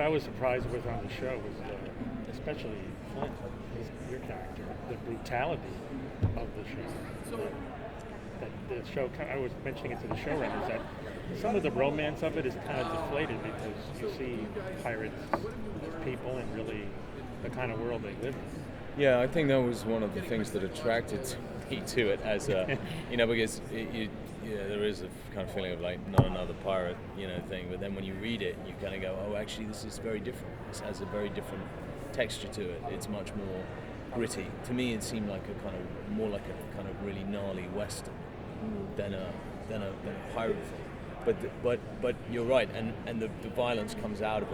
I was surprised with on the show was especially Flint, your character, the brutality of the show. That the show, I was mentioning it to the showrunners, that some of the romance of it is kind of deflated because you see pirates as people and really the kind of world they live in. Yeah, I think that was one of the things that attracted me to it as a, because there is a kind of feeling of like not another pirate, thing. But then when you read it, you kind of go, oh, actually, this is very different. This has a very different texture to it. It's much more gritty. To me, it seemed like more like a kind of really gnarly western than a pirate film. But you're right, and the violence comes out of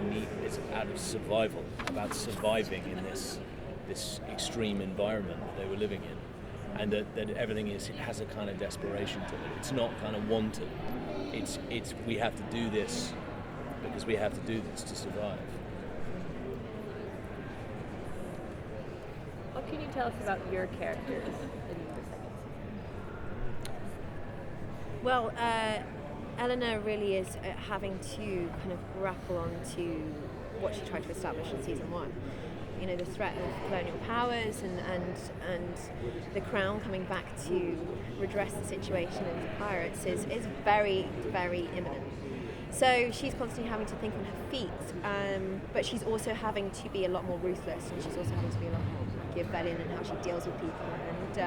it's out of survival, about surviving in this extreme environment that they were living in, and that everything has a kind of desperation to it. It's not kind of wanton. It's we have to do this because we have to do this to survive. What can you tell us about your characters in the second season? Well, Eleanor really is having to kind of grapple onto what she tried to establish in season 1. The threat of colonial powers and the crown coming back to redress the situation of the pirates is very, very imminent. So she's constantly having to think on her feet, but she's also having to be a lot more ruthless, and she's also having to be a lot more Machiavellian in how she deals with people. And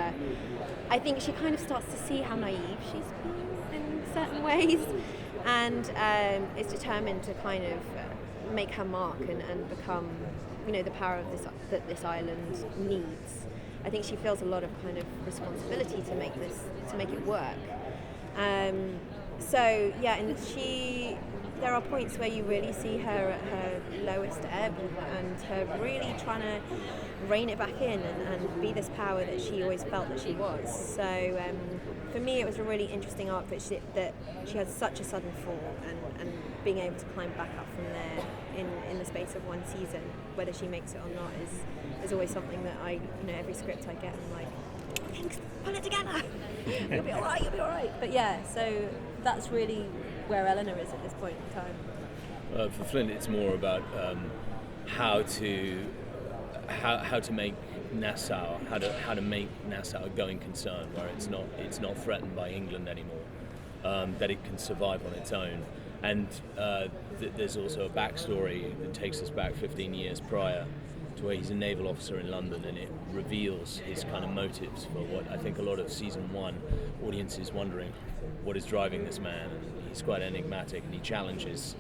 I think she kind of starts to see how naive she's been in certain ways, and is determined to kind of make her mark and become, the power of this island needs. I think she feels a lot of kind of responsibility to make it work. So yeah, and there are points where you really see her at her lowest ebb and her really trying to rein it back in and be this power that she always felt that she was. So for me, it was a really interesting arc that she had such a sudden fall and being able to climb back up from there in the space of one season. Whether she makes it or not is always something that every script I get, I'm like, thanks, pull it together. You'll be all right. But yeah, so that's really where Eleanor is at this point in time. For Flint, it's more about how to make Nassau, how to make Nassau a going concern, where it's not threatened by England anymore, that it can survive on its own. And there's also a backstory that takes us back 15 years prior to where he's a naval officer in London, and it reveals his kind of motives for what I think a lot of season 1 audiences wondering what is driving this man. And he's quite enigmatic, and he challenges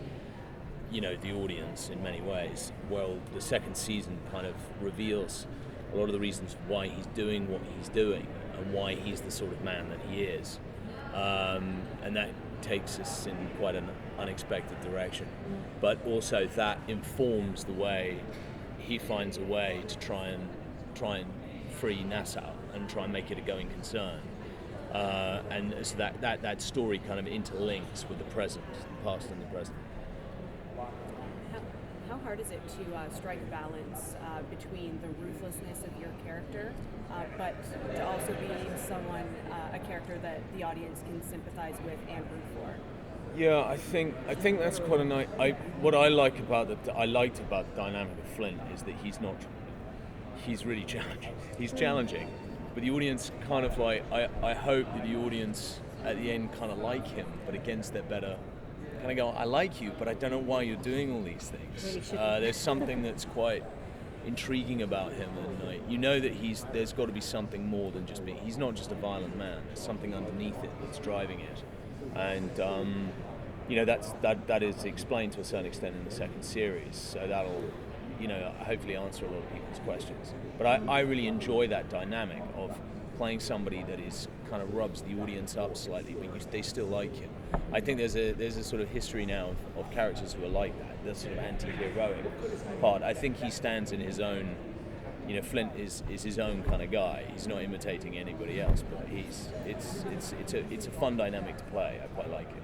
the audience in many ways. Well, the second season kind of reveals a lot of the reasons why he's doing what he's doing and why he's the sort of man that he is, and that takes us in quite an unexpected direction. But also that informs the way he finds a way to try and free Nassau and try and make it a going concern. And so that story kind of interlinks with the present, the past and the present. How hard is it to strike a balance between the ruthlessness of your character, but to also be a character that the audience can sympathize with and root for? Yeah, I think that's quite a nice. What I liked about the dynamic of Flint is that he's really challenging. He's challenging, but the audience kind of like. I hope that the audience at the end kind of like him, but against their better. Kind of go, I like you, but I don't know why you're doing all these things. There's something that's quite intriguing about him, and that there's got to be something more than just being. He's not just a violent man. There's something underneath it that's driving it, and that is explained to a certain extent in the second series. So that'll, hopefully answer a lot of people's questions. But I really enjoy that dynamic of playing somebody that is kind of rubs the audience up slightly, but they still like him. I think there's a sort of history now of characters who are like that, the sort of anti-heroic part. I think he stands in his own, Flint is his own kind of guy. He's not imitating anybody else, but it's a fun dynamic to play. I quite like it.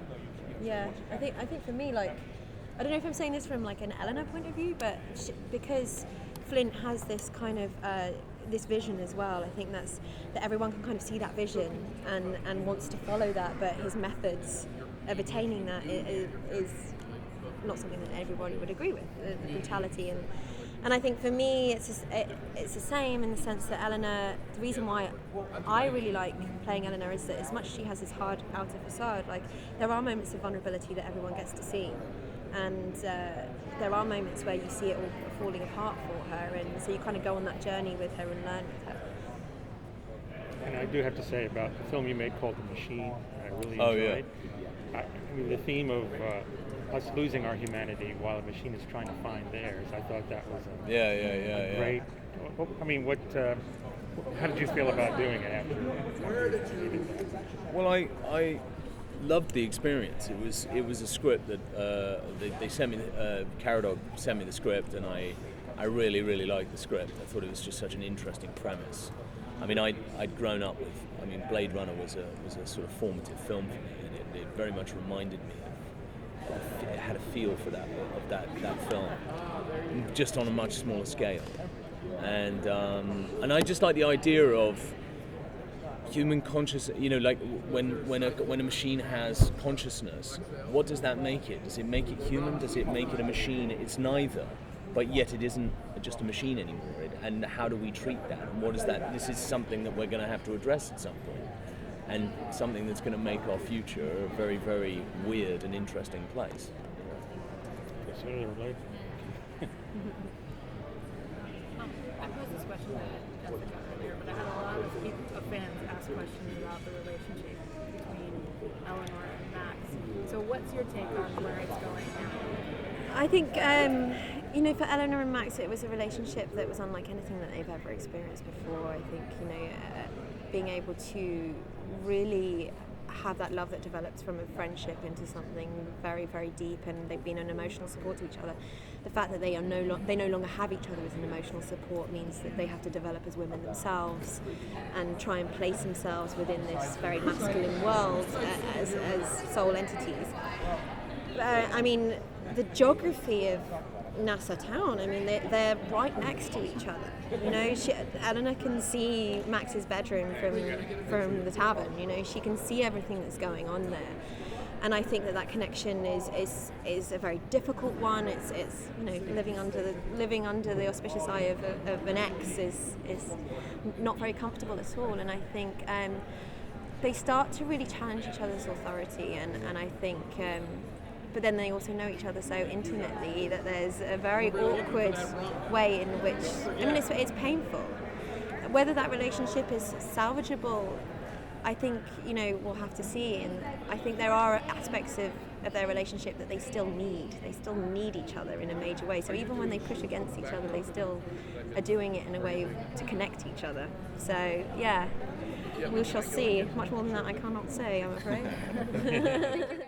Yeah, I think for me, like, I don't know if I'm saying this from like an Eleanor point of view, but because Flint has this kind of this vision as well. I think that everyone can kind of see that vision and wants to follow that, but his methods of attaining that is not something that everybody would agree with, the brutality. And I think for me, it's the same in the sense that Eleanor, the reason why I really like playing Eleanor is that as much as she has this hard outer facade, like there are moments of vulnerability that everyone gets to see. And there are moments where you see it all falling apart for her, and so you kind of go on that journey with her and learn with her. And I do have to say about the film you made called The Machine, I really Oh, enjoyed. yeah. I mean, the theme of us losing our humanity while a machine is trying to find theirs, I thought that was a great. I mean, how did you feel about doing it after you did that? Well, I loved the experience. It was a script that they sent me. Caradog sent me the script, and I really liked the script. I thought it was just such an interesting premise. I mean, I'd grown up with. I mean, Blade Runner was a sort of formative film for me, and it very much reminded me of. It had a feel for that film, just on a much smaller scale, and I just like the idea of human consciousness. You know, like when a machine has consciousness, what does that make it? Does it make it human? Does it make it a machine? It's neither, but yet it isn't just a machine anymore. And how do we treat that? And what is that? This is something that we're going to have to address at some point, and something that's going to make our future a very, very weird and interesting place. Yes, they're related. I posed this question to Jessica earlier, but I had a lot of fans ask questions about the relationship between Eleanor and Max. So what's your take on where it's going now? I think, for Eleanor and Max, it was a relationship that was unlike anything that they've ever experienced before. I think, being able to really have that love that develops from a friendship into something very, very deep, and they've been an emotional support to each other. The fact that they no longer have each other as an emotional support means that they have to develop as women themselves and try and place themselves within this very masculine world as sole entities. The geography of Nassau town, they're right next to each other. Eleanor can see Max's bedroom from the tavern. She can see everything that's going on there, and I think that connection is a very difficult one. It's living under the auspicious eye of an ex is not very comfortable at all, and I think they start to really challenge each other's authority, and I think. But then they also know each other so intimately that there's a very awkward way in which, it's painful. Whether that relationship is salvageable, I think, we'll have to see. And I think there are aspects of their relationship that they still need. They still need each other in a major way. So even when they push against each other, they still are doing it in a way to connect each other. So, yeah, we shall see. Much more than that I cannot say, I'm afraid.